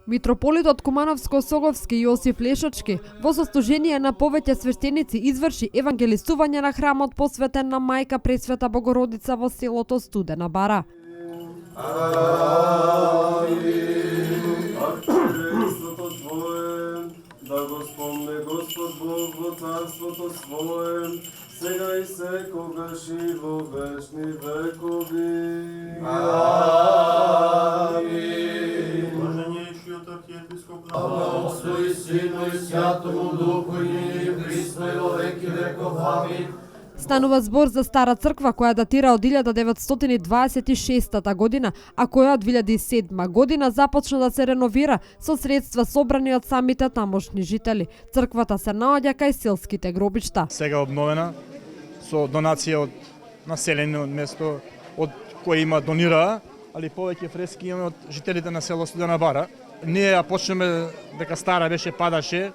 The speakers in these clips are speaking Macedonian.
Митрополитот Кумановско-Соговски Јосиф Лешочки во сослужение на повеќе свештеници изврши евангелисување на храмот посветен на Мајка Пресвета Богородица во селото Студена Бара. Да го спомне Господ Бог во царството Своем, сега и секогаш и во вечни векови. Амин. Блаженнейшиот архиепископ на Отцу и Сину и Святому Духу и присно и во веки веков. Амин. Станува збор за Стара црква која датира од 1926 година, а која од 2007 година започна да се реновира со средства собрани од самите тамошни жители. Црквата се наоѓа кај селските гробишта. Сега обновена со донација од населено место од кои има донираа, али повеќе фрески имаме од жителите на село Студена Бара. Ние ја почнеме дека стара беше падаше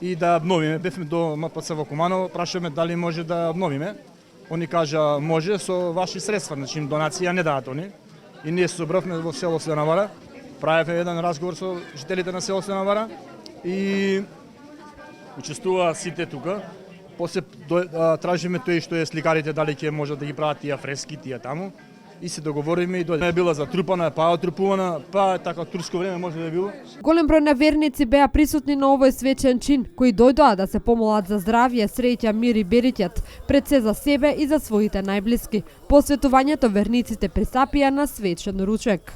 и да обновиме. Бевме до МПЦ во Куманово, прашаме дали може да обновиме. Они кажа може со ваши средства, значи им донација не даат они. И ние се собравме во село Студена Бара, правевме еден разговор со жителите на село Студена Бара и учествуваа сите тука. После тражиме тој што е сликарите дали ќе можат да ги прават тие фрески тие таму. И се договориме и дојде. Била затрупана, па отрупувана, па така турско време може да било. Голем број на верници беа присутни на овој свечен чин, кои дојдоа да се помолат за здравје, среќа, мир и берекет, пред се за себе и за своите најблиски. Посветувањето верниците присапија на свечен ручек.